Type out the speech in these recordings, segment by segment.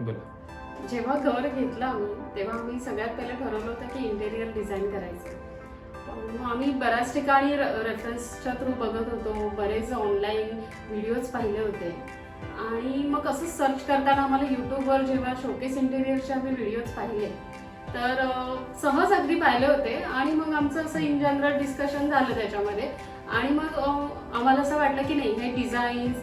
बोला. जेव्हा घर घेतलं आम्ही तेव्हा आम्ही सगळ्यात पहिले ठरवलं होतं की इंटेरियर डिझाईन करायचं. मग आम्ही बऱ्याच ठिकाणी रेफरन्सच्या थ्रू बघत होतो, बरेच ऑनलाईन व्हिडिओज पाहिले होते आणि मग असं सर्च करताना आम्हाला यूट्यूबवर जेव्हा शोकेस इंटेरियरचे आम्ही व्हिडिओज पाहिले तर सहज अगदी पाहिले होते आणि मग आमचं असं इन जनरल डिस्कशन झालं त्याच्यामध्ये आणि मग आम्हाला असं वाटलं की नाही हे डिझाईन्स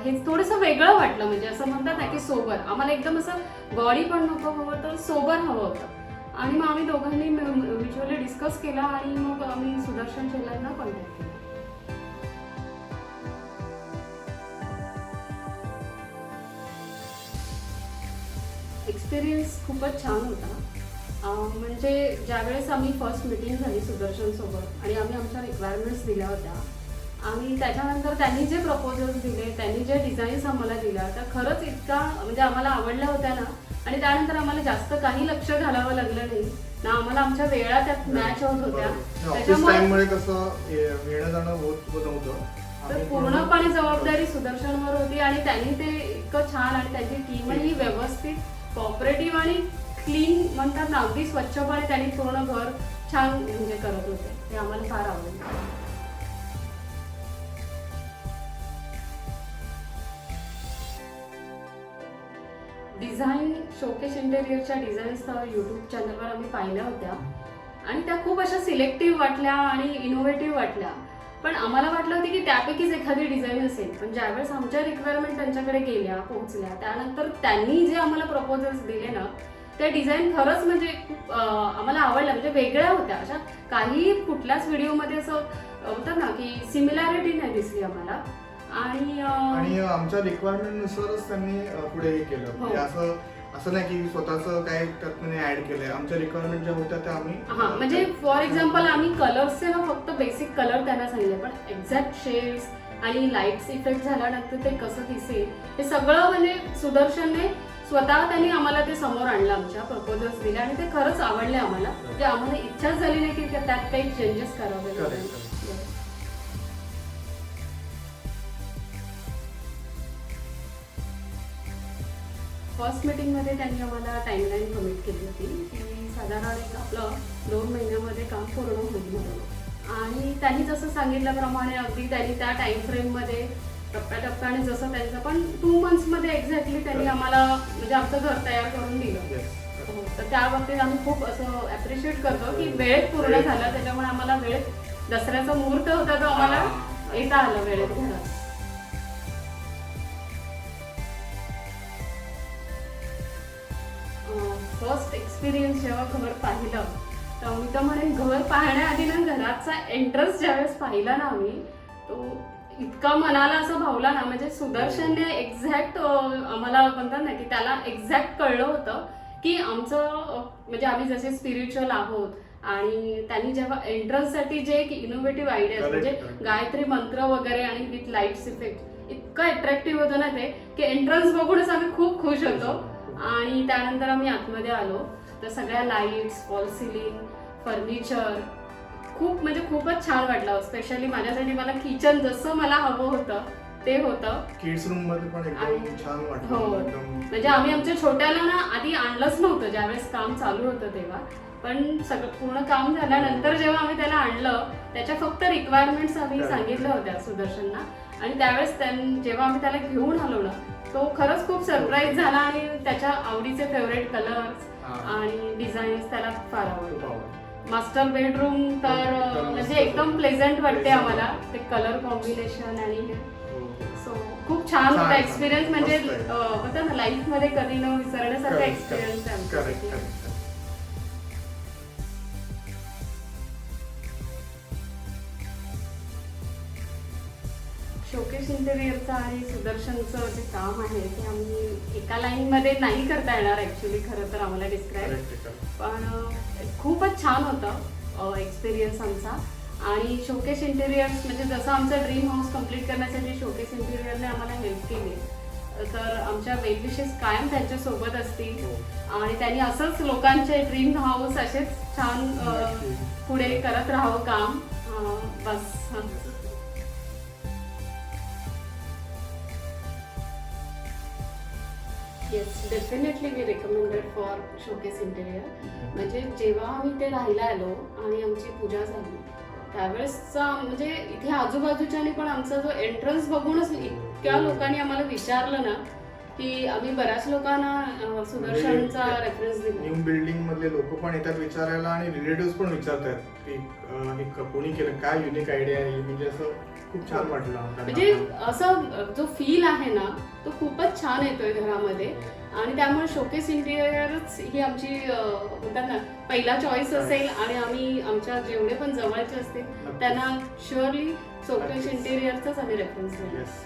हे थोडंसं वेगळं वाटलं, म्हणजे असं म्हणतात ना की सोबर. आम्हाला एकदम असं गॉडी पण नको हवं तर सोबर हवं होतं आणि मग आम्ही दोघांनी म्युच्युअली डिस्कस केला आणि मग आम्ही सुदर्शन शेलारना कॉन्टॅक्ट केला. एक्सपिरियन्स खूपच छान होता. म्हणजे ज्यावेळेस आम्ही फर्स्ट मीटिंग झाली सुदर्शन सोबत आणि आम्ही आमच्या रिक्वायरमेंट्स दिल्या होत्या आणि त्याच्यानंतर त्यांनी जे प्रपोजल्स दिले, त्यांनी जे डिझाईन्स आम्हाला दिल्या त्या खरंच इतका म्हणजे आम्हाला आवडल्या होत्या ना आणि त्यानंतर आम्हाला जास्त काही लक्ष घालावं लागलं नाही ना, आम्हाला आमच्या वेळा त्यात मॅच होत होत्या. त्याच्यामुळे कसं येणं जाणं होत नव्हतं, तर पूर्णपणे जबाबदारी सुदर्शनवर होती आणि त्यांनी ते इतकं छान आणि त्यांची टीमही व्यवस्थित कॉपरेटिव्ह आणि क्लीन म्हणतात ना, अगदी स्वच्छपणे त्यांनी पूर्ण घर छान म्हणजे करत होते. ते आम्हाला फार आवडलं. डिझाईन शोकेस इंटेरियरच्या डिझाईन्स यूट्यूब चॅनलवर आम्ही पाहिल्या होत्या आणि त्या खूप अशा सिलेक्टिव्ह वाटल्या आणि इनोव्हेटिव्ह वाटल्या, पण आम्हाला वाटलं होतं की त्यापैकीच एखादी डिझाईन असेल. पण ज्यावेळेस आमच्या रिक्वायरमेंट त्यांच्याकडे गेल्या पोहोचल्या त्यानंतर त्यांनी जे आम्हाला प्रपोजल्स दिले ना त्या डिझाईन खरंच म्हणजे खूप आम्हाला आवडल्या, म्हणजे वेगळ्या होत्या. अशा काही कुठल्याच व्हिडिओमध्ये असं होतं ना की सिमिलॅरिटी नाही दिसली आम्हाला आणि आमच्या रिक्वायरमेंट नुसारच त्यांनी पुढे हे केलं. म्हणजे असं नाही की स्वतःच काय त्यात ऍड केलंय. आमच्या रिक्वायरमेंट ज्या होत्या त्या आम्ही म्हणजे फॉर एक्झाम्पल आम्ही कलर्सचे ना फक्त बेसिक कलर त्यांना सांगितले, पण एक्झॅक्ट शेड्स आणि लाईट्स इफेक्ट झाल्यानंतर ते कसं दिसेल हे सगळं म्हणजे सुदर्शनने स्वतः त्यांनी आम्हाला ते समोर आणलं, आमच्या प्रपोजल्स दिले आणि ते खरंच आवडले आम्हाला. म्हणजे आम्हाला इच्छाच झाली नाही की त्यात काही चेंजेस करावे. फर्स्ट मीटिंगमध्ये त्यांनी आम्हाला टाईमलाईन कमिट केली होती की साधारण एक आपलं 2 महिन्यामध्ये काम पूर्ण होईल म्हणून आणि त्यांनी जसं सांगितल्याप्रमाणे अगदी त्यांनी त्या टाईम फ्रेममध्ये टप्प्याटप्प्याने जसं त्यांचं पण 2 मंथ्समध्ये एक्झॅक्टली त्यांनी आम्हाला म्हणजे आमचं घर तयार करून दिलं. तर त्या बाबतीत आम्ही खूप असं ॲप्रिशिएट करतो की वेळेत पूर्ण झालं, त्याच्यामुळे आम्हाला वेळेत दसऱ्याचा मुहूर्त होता तो आम्हाला येता आलं वेळेत घरात. फर्स्ट एक्सपिरियन्स जेव्हा घर पाहिलं तर मी तर म्हणेन घर पाहण्याआधी ना घराचा एंट्रन्स ज्यावेळेस पाहिला ना आम्ही तो इतका मनाला असं भावला ना, म्हणजे सुदर्शनने एक्झॅक्ट आम्हाला म्हणतात ना की त्याला एक्झॅक्ट कळलं होतं की आमचं म्हणजे आम्ही जसे स्पिरिच्युअल आहोत आणि त्यांनी जेव्हा एंट्रन्ससाठी जे एक इनोव्हेटिव्ह आयडिया म्हणजे गायत्री मंत्र वगैरे आणि विथ लाईट्स इफेक्ट इतकं अट्रॅक्टिव्ह होतं ना ते की एंट्रन्स बघूनच आम्ही खूप खुश होतो. आणि त्यानंतर आम्ही आतमध्ये आलो तर सगळ्या लाईट्स, फॉल सिलिंग, फर्निचर खूप म्हणजे खूपच छान वाटलं. स्पेशली माझ्यासाठी मला किचन जसं मला हवं होतं ते होतं. किड्स रूम मध्ये पण एकदम छान वाटलं. हो, म्हणजे आम्ही आमच्या छोट्याला ना आधी आणलंच नव्हतं ज्यावेळेस काम चालू होतं तेव्हा, पण सगळं पूर्ण काम झाल्यानंतर जेव्हा आम्ही त्याला आणलं त्याच्या फक्त रिक्वायरमेंट्स आम्ही सांगितल्या होत्या सुदर्शनना आणि त्यावेळेस जेव्हा आम्ही त्याला घेऊन आलो ना तो खरंच खूप सरप्राईज झाला आणि त्याच्या आवडीचे फेवरेट कलर्स आणि डिझाईन्स त्याला फार आवडले. मास्टर बेडरूम तर म्हणजे एकदम प्लेझंट वाटते आम्हाला ते कलर कॉम्बिनेशन आणि सो खूप छान होता एक्सपिरियन्स. म्हणजे होतं ना लाईफ मध्ये कधी न विसरण्यासारखा एक्सपिरियन्स आहे. शोकेस इंटेरियरचं आणि सुदर्शनचं जे काम आहे ते आम्ही एका लाईनमध्ये नाही करता येणार ॲक्च्युली खरं तर आम्हाला डिस्क्राईब, पण खूपच छान होतं एक्सपिरियन्स आमचा. आणि शोकेस इंटेरियर्स म्हणजे जसं आमचं ड्रीम हाऊस कम्प्लीट करण्यासाठी शोकेस इंटेरियरने आम्हाला हेल्प केली, तर आमच्या वेल विशेस कायम त्यांच्यासोबत असतील आणि त्यांनी असंच लोकांचे ड्रीम हाऊस असेच छान पुढे करत राहावं काम. बस. Yes, definitely we recommended for showcase interior. म्हणजे जेव्हा आम्ही ते राहायला आलो आणि आमची पूजा झाली त्यावेळेसचा म्हणजे इथे आजूबाजूच्यानी पण आमचा जो एंट्रन्स बघूनच इतक्या लोकांनी आम्हाला विचारलं ना की आम्ही बऱ्याच लोकांना सुदर्शनचा रेफरन्स दिला. न्यू बिल्डिंग मधले लोक पण येतात विचारायला आणि रिलेटिव्ह पण विचारतात की हे कोणी केलं, काय युनिक आयडिया आहे, म्हणजे असं खूप छान वाटलं त्यांना. म्हणजे असं जो फील आहे ना तो खूपच छान येतोय घरामध्ये आणि त्यामुळे शोकेस इंटिरियरच ही आमची म्हणतात ना पहिला चॉईस असेल आणि आम्ही आमच्या जेवढे पण जवळचे असतील त्यांना शुअरली शोकेस इंटिरियरचाच आम्ही रेफरन्स देऊ. Yes.